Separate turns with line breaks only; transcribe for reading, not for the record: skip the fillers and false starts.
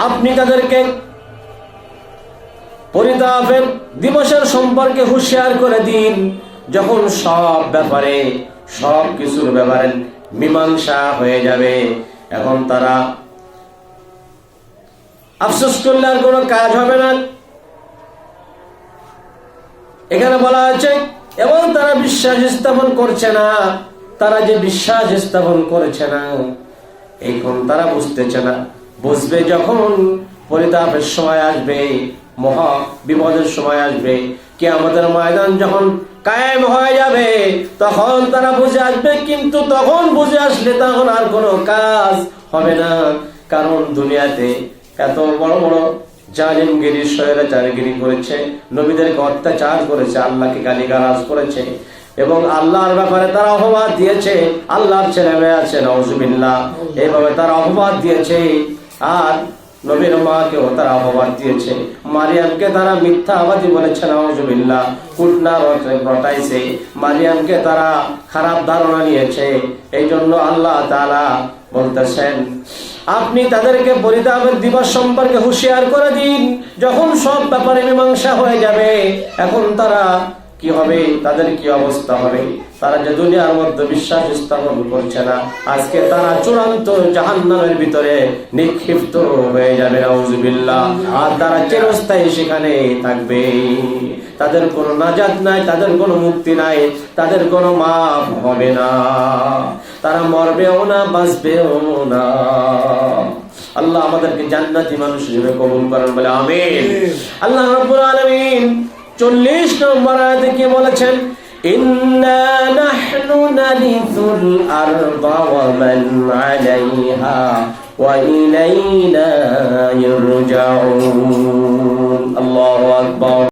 আপনি তাদেরকে পরিতাপের দিবসের সম্পর্কে হুঁশিয়ার করে দিন, যখন সব ব্যাপারে, সব কিছুর ব্যাপারে মীমাংসা হয়ে যাবে। এখন তারা আফসোস করলে আর কোনো কাজ হবে না। এখানে বলা আছে, এবং তারা বিশ্বাস স্থাপন করছে না। তারা যে বিশ্বাস স্থাপন করেছে না, এখন তারা বুঝতেছে না। বুঝবে যখন পরিতাপের সময় আসবে, মহা বিপদের সময় আসবে, কিয়ামতের ময়দান যখন কায়েম হয়ে যাবে, তখন তারা বুঝে আসবে। কিন্তু তখন বুঝে আসলে তখন আর কোনো কাজ হবে না। কারণ দুনিয়াতে এত বড় বড় জালিমগিরি, স্বৈরাচারগিরি করেছে, নবীদেরকে অত্যাচার করেছে, আল্লাহকে গালিগালাজ করেছে, এবং আল্লাহর ব্যাপারে তারা অপবাদ দিয়েছে। আল্লাহর ছেলে মেয়ে আছে, নাউজুবিল্লাহ, এইভাবে তারা অপবাদ দিয়েছে। আর নবীর মাকেও তারা অপবাদ দিয়েছে। মারিয়ামকে তারা মিথ্যাবাদী বলেছে, নাউজুবিল্লাহ, কুটনা রটাইছে। মারিয়ামকে তারা খারাপ ধারণা নিয়েছে। এই জন্য আল্লাহ তাআলা বলতেছেন, আপনি তাদেরকে পরিতাপের দিবস সম্পর্কে হুঁশিয়ার করে দিন, যখন সব ব্যাপারে মীমাংসা হয়ে যাবে। এখন তারা কি হবে, তাদের কি অবস্থা হবে? তারা যে দুনিয়ার মধ্যে বিশ্বাস স্থাপন করছে না, আজকে তারা চূড়ান্ত জাহান্নামের ভিতরে নিক্ষিপ্ত হয়ে যাবে, নাউজুবিল্লাহ। আর তারা চিরস্থায়ী সেখানে থাকবে। তাদের কোনো নাজাত নাই, তাদের কোনো মুক্তি নাই, তাদের কোনো মাফ হবে না। তারা মরবেও না, বাঁচবেও না। আল্লাহ আমাদেরকে জান্নাতি মানুষ হিসেবে কবুল করেন, বলে আমিন। আল্লাহ রাব্বুল আলামিন 40 নম্বর আয়াতে কি বলেছেন? ইন্না নাহনু নারিসুল আরদা ওয়া মান আলাইহা ওয়া ইলাইনা ইরজাউন। আল্লাহু আকবার।